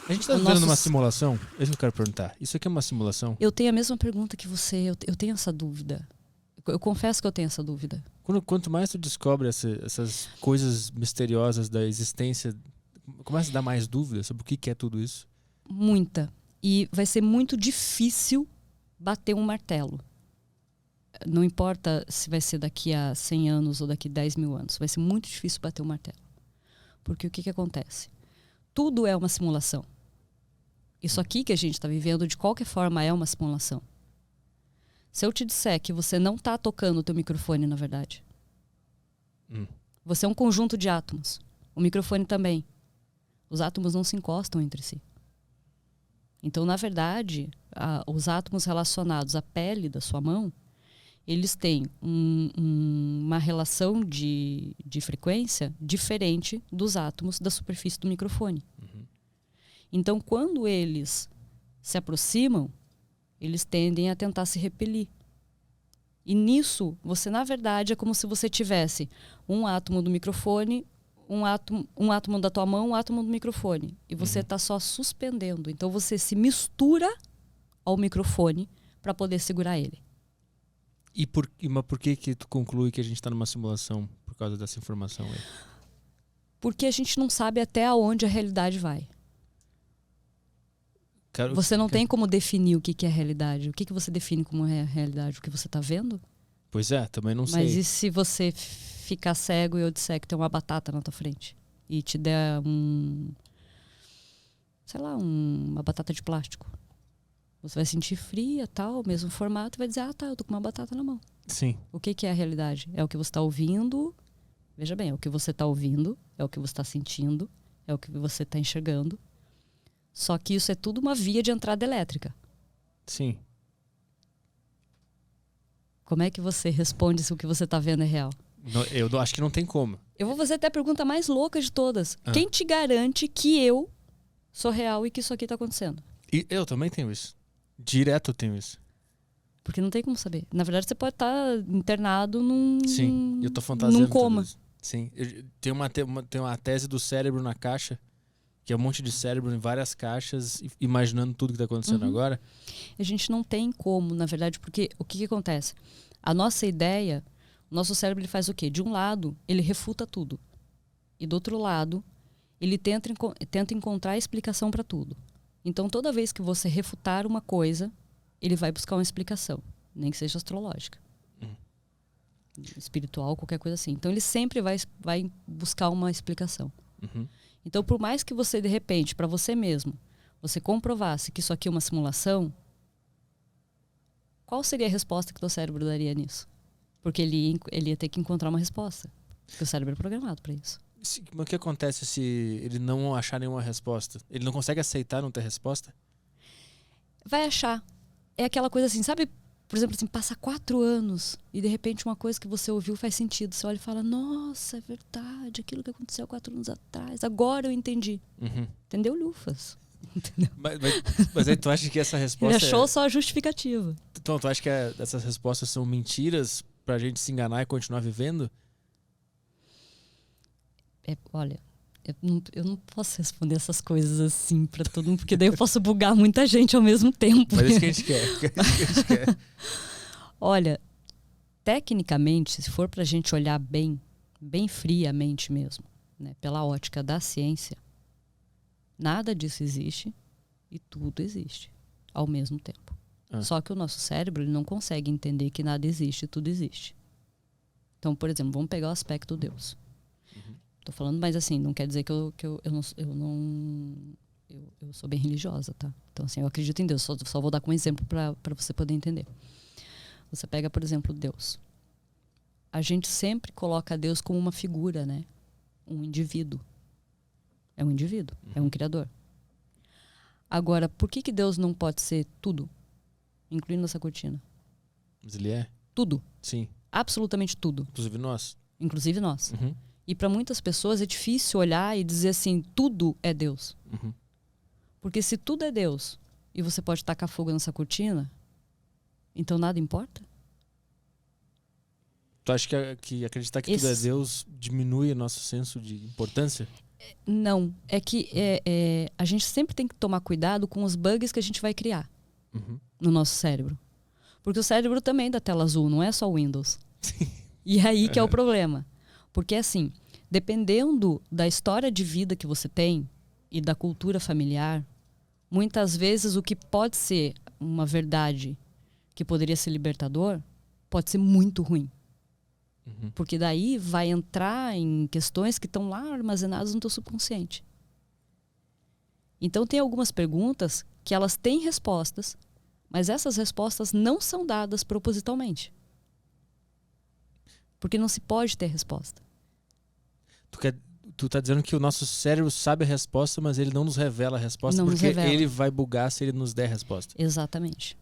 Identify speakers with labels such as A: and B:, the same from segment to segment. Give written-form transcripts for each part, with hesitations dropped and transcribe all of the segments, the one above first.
A: A gente está vivendo numa simulação? É isso que eu quero perguntar. Isso aqui é uma simulação?
B: Eu tenho a mesma pergunta que você. Eu tenho essa dúvida. Eu confesso que eu tenho essa dúvida.
A: Quanto mais tu descobre essas coisas misteriosas da existência, começa a dar mais dúvidas sobre o que é tudo isso.
B: Muita. E vai ser muito difícil bater um martelo. Não importa se vai ser daqui a 100 anos ou daqui a 10 mil anos. Vai ser muito difícil bater um martelo. Porque o que acontece? Tudo é uma simulação. Isso aqui que a gente está vivendo, de qualquer forma, é uma simulação. Se eu te disser que você não está tocando o teu microfone, na verdade. Você é um conjunto de átomos. O microfone também. Os átomos não se encostam entre si. Então, na verdade, os átomos relacionados à pele da sua mão, eles têm uma relação de frequência diferente dos átomos da superfície do microfone. Então, quando eles se aproximam, eles tendem a tentar se repelir. E nisso, você, na verdade, é como se você tivesse um átomo do microfone, um átomo da tua mão, um átomo do microfone. E você está só suspendendo. Então, você se mistura ao microfone para poder segurar ele.
A: Mas por que tu conclui que a gente está numa simulação por causa dessa informação aí?
B: Porque a gente não sabe até onde a realidade vai. Você não tem como definir o que é realidade. O que você define como é a realidade? O que você está vendo?
A: Pois é, também não sei.
B: Mas e se você ficar cego e eu disser que tem uma batata na tua frente? E te der uma batata de plástico? Você vai sentir fria, tal, mesmo formato, e vai dizer, tá, eu tô com uma batata na mão.
A: Sim.
B: O que é a realidade? É o que você está ouvindo. Veja bem, é o que você está ouvindo, é o que você está sentindo, é o que você está enxergando. Só que isso é tudo uma via de entrada elétrica.
A: Sim.
B: Como é que você responde se o que você está vendo é real?
A: Eu acho que não tem como.
B: Eu vou fazer até a pergunta mais louca de todas. Quem te garante que eu sou real e que isso aqui está acontecendo?
A: E eu também tenho isso. Direto eu tenho isso.
B: Porque não tem como saber. Na verdade, você pode estar internado
A: Sim, eu tô fantasiando
B: num coma.
A: Sim, tem uma tese do cérebro na caixa, que é um monte de cérebro em várias caixas, imaginando tudo que está acontecendo agora.
B: A gente não tem como, na verdade, porque o que acontece? A nossa ideia, o nosso cérebro ele faz o quê? De um lado, ele refuta tudo. E do outro lado, ele tenta encontrar a explicação para tudo. Então, toda vez que você refutar uma coisa, ele vai buscar uma explicação, nem que seja astrológica. Espiritual, qualquer coisa assim. Então, ele sempre vai buscar uma explicação. Então, por mais que você, de repente, para você mesmo, você comprovasse que isso aqui é uma simulação, qual seria a resposta que o teu cérebro daria nisso? Porque ele ia ter que encontrar uma resposta. Porque o cérebro é programado para isso.
A: Mas o que acontece se ele não achar nenhuma resposta? Ele não consegue aceitar não ter resposta?
B: Vai achar. É aquela coisa assim, sabe? Por exemplo, assim, passa 4 anos e de repente uma coisa que você ouviu faz sentido. Você olha e fala, nossa, é verdade, aquilo que aconteceu 4 anos atrás, agora eu entendi. Entendeu, Lufas? Entendeu?
A: Mas aí tu acha que essa resposta...
B: Ele achou só a justificativa.
A: Então, tu acha que essas respostas são mentiras pra gente se enganar e continuar vivendo?
B: Olha, eu não posso responder essas coisas assim pra todo mundo, porque daí eu posso bugar muita gente ao mesmo tempo.
A: Mas é isso que a gente quer.
B: Olha, tecnicamente, se for pra gente olhar bem friamente mesmo, né, pela ótica da ciência, nada disso existe e tudo existe ao mesmo tempo. Só que o nosso cérebro ele não consegue entender que nada existe e tudo existe. Então, por exemplo, vamos pegar o aspecto Deus. Tô falando, mas assim, não quer dizer que eu sou bem religiosa, tá? Então, assim, eu acredito em Deus. Só vou dar como exemplo para você poder entender. Você pega, por exemplo, Deus. A gente sempre coloca Deus como uma figura, né? Um indivíduo. É um indivíduo, é um criador. Agora, por que Deus não pode ser tudo? Incluindo essa cortina.
A: Mas ele é?
B: Tudo.
A: Sim.
B: Absolutamente tudo.
A: Inclusive nós.
B: Inclusive nós. E para muitas pessoas é difícil olhar e dizer assim, tudo é Deus. Porque se tudo é Deus e você pode tacar fogo nessa cortina, então nada importa?
A: Tu acha que acreditar que tudo é Deus diminui o nosso senso de importância?
B: Não. É que a gente sempre tem que tomar cuidado com os bugs que a gente vai criar no nosso cérebro. Porque o cérebro também dá tela azul, não é só o Windows. E aí que é o problema. Porque assim, dependendo da história de vida que você tem e da cultura familiar, muitas vezes o que pode ser uma verdade que poderia ser libertador, pode ser muito ruim. Porque daí vai entrar em questões que estão lá armazenadas no teu subconsciente. Então tem algumas perguntas que elas têm respostas, mas essas respostas não são dadas propositalmente. Porque não se pode ter resposta.
A: Tu tá dizendo que o nosso cérebro sabe a resposta, mas ele não nos revela a resposta,
B: Não nos
A: porque
B: revela.
A: ele vai bugar se ele nos der a resposta.
B: Exatamente.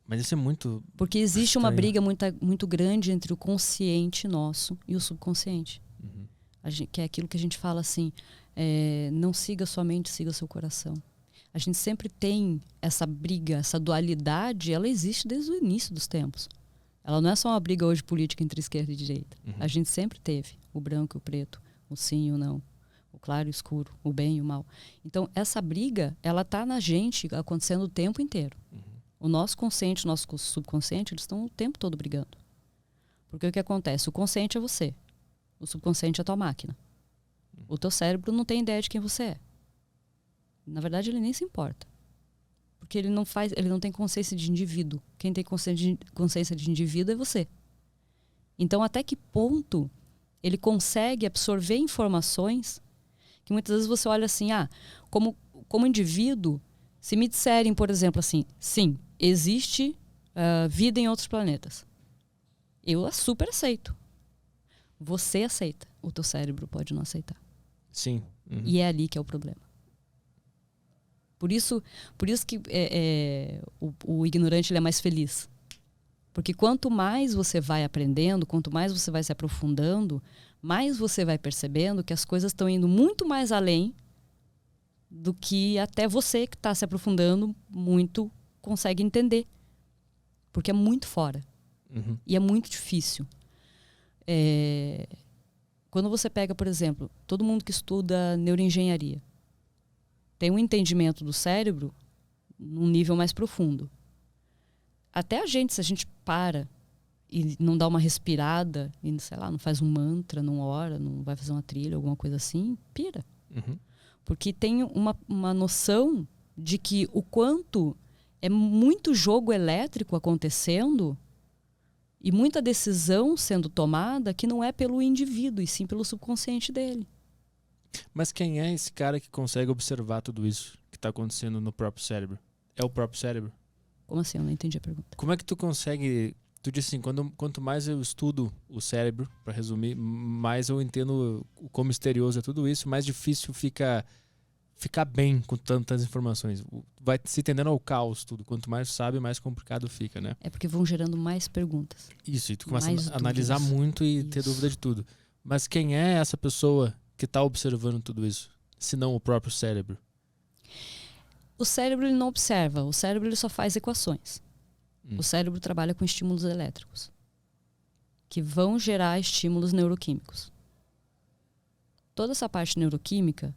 A: Mas isso é muito
B: Porque existe uma
A: estranho.
B: briga muito grande entre o consciente nosso e o subconsciente. Que é aquilo que a gente fala assim, não siga sua mente, siga seu coração. A gente sempre tem essa briga, essa dualidade, ela existe desde o início dos tempos. Ela não é só uma briga hoje política entre esquerda e direita. A gente sempre teve o branco e o preto, o sim e o não, o claro e o escuro, o bem e o mal. Então, essa briga, ela está na gente acontecendo o tempo inteiro. O nosso consciente, o nosso subconsciente, eles estão o tempo todo brigando. Porque o que acontece? O consciente é você. O subconsciente é a tua máquina. O teu cérebro não tem ideia de quem você é. Na verdade, ele nem se importa. Porque ele não tem consciência de indivíduo. Quem tem consciência de indivíduo é você. Então, até que ponto ele consegue absorver informações que muitas vezes você olha assim, como indivíduo, se me disserem, por exemplo, assim, sim, existe vida em outros planetas. Eu super aceito. Você aceita. O teu cérebro pode não aceitar.
A: Sim.
B: E é ali que é o problema. Por isso que o ignorante ele é mais feliz. Porque quanto mais você vai aprendendo, quanto mais você vai se aprofundando, mais você vai percebendo que as coisas estão indo muito mais além do que até você que está se aprofundando muito consegue entender. Porque é muito fora. E é muito difícil. Quando você pega, por exemplo, todo mundo que estuda neuroengenharia tem um entendimento do cérebro num nível mais profundo. Até a gente, se a gente para e não dá uma respirada, e, sei lá, não faz um mantra, não ora, não vai fazer uma trilha, alguma coisa assim, pira. Porque tem uma noção de que o quanto é muito jogo elétrico acontecendo e muita decisão sendo tomada que não é pelo indivíduo, e sim pelo subconsciente dele.
A: Mas quem é esse cara que consegue observar tudo isso que está acontecendo no próprio cérebro? É o próprio cérebro?
B: Como assim? Eu não entendi a pergunta.
A: Como é que tu consegue... Tu disse assim, quanto mais eu estudo o cérebro, para resumir, mais eu entendo o quão misterioso é tudo isso, mais difícil ficar bem com tantas informações. Vai se tendendo ao caos tudo. Quanto mais sabe, mais complicado fica, né?
B: É porque vão gerando mais perguntas.
A: Isso, e tu começa
B: Mais
A: a analisar
B: dúvidas.
A: muito e
B: Isso.
A: ter dúvida de tudo. Mas quem é essa pessoa que está observando tudo isso? Se não o próprio cérebro?
B: O cérebro ele não observa, o cérebro ele só faz equações. O cérebro trabalha com estímulos elétricos, que vão gerar estímulos neuroquímicos. Toda essa parte neuroquímica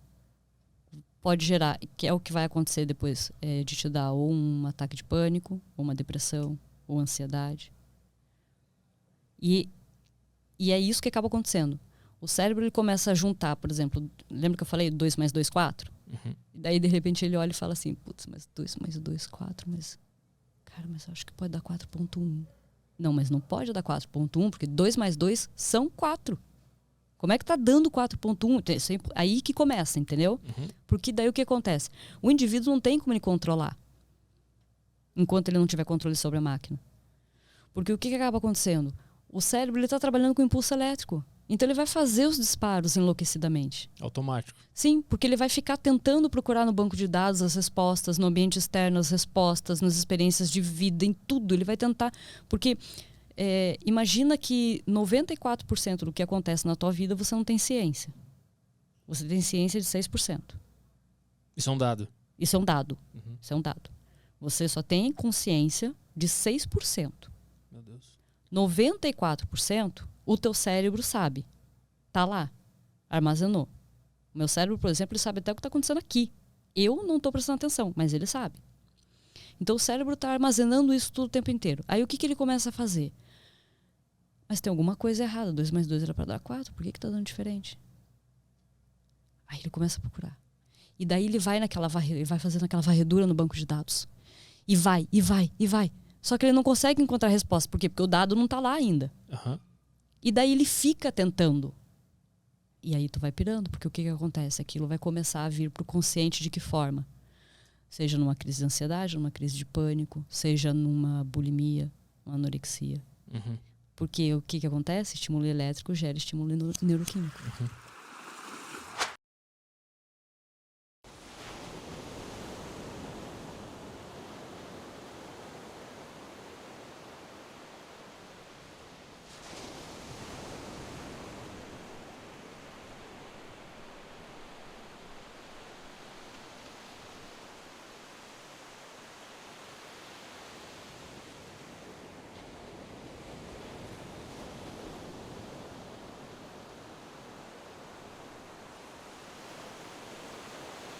B: pode gerar, que é o que vai acontecer depois, de te dar ou um ataque de pânico, ou uma depressão, ou ansiedade. E é isso que acaba acontecendo. O cérebro ele começa a juntar, por exemplo, lembra que eu falei 2 mais 2, 4? E daí, de repente, ele olha e fala assim, putz, mas 2 mais 2, 4, mas... Cara, mas eu acho que pode dar 4.1. Não, mas não pode dar 4.1, porque 2 mais 2 são 4. Como é que tá dando 4.1? Aí que começa, entendeu? Porque daí o que acontece? O indivíduo não tem como ele controlar, enquanto ele não tiver controle sobre a máquina. Porque o que acaba acontecendo? O cérebro está trabalhando com impulso elétrico. Então ele vai fazer os disparos enlouquecidamente.
A: Automático.
B: Sim, porque ele vai ficar tentando procurar no banco de dados as respostas, no ambiente externo as respostas, nas experiências de vida, em tudo. Ele vai tentar... Porque imagina que 94% do que acontece na tua vida você não tem ciência. Você tem ciência de 6%.
A: Isso é um dado.
B: Isso é um dado. Isso é um dado. Você só tem consciência de 6%.
A: Meu Deus.
B: 94%, o teu cérebro sabe. Tá lá. Armazenou. O meu cérebro, por exemplo, ele sabe até o que está acontecendo aqui. Eu não estou prestando atenção, mas ele sabe. Então o cérebro está armazenando isso tudo o tempo inteiro. Aí o que ele começa a fazer? Mas tem alguma coisa errada. 2 mais 2 era para dar 4. Por que está dando diferente? Aí ele começa a procurar. E daí ele vai ele vai fazendo aquela varredura no banco de dados. E vai. Só que ele não consegue encontrar a resposta. Por quê? Porque o dado não está lá ainda.
A: Uhum.
B: E daí ele fica tentando. E aí tu vai pirando. Porque o que acontece? Aquilo vai começar a vir pro consciente de que forma? Seja numa crise de ansiedade, numa crise de pânico, seja numa bulimia, uma anorexia.
A: Uhum.
B: Porque o que acontece? Estímulo elétrico gera estímulo neuroquímico.
A: Uhum.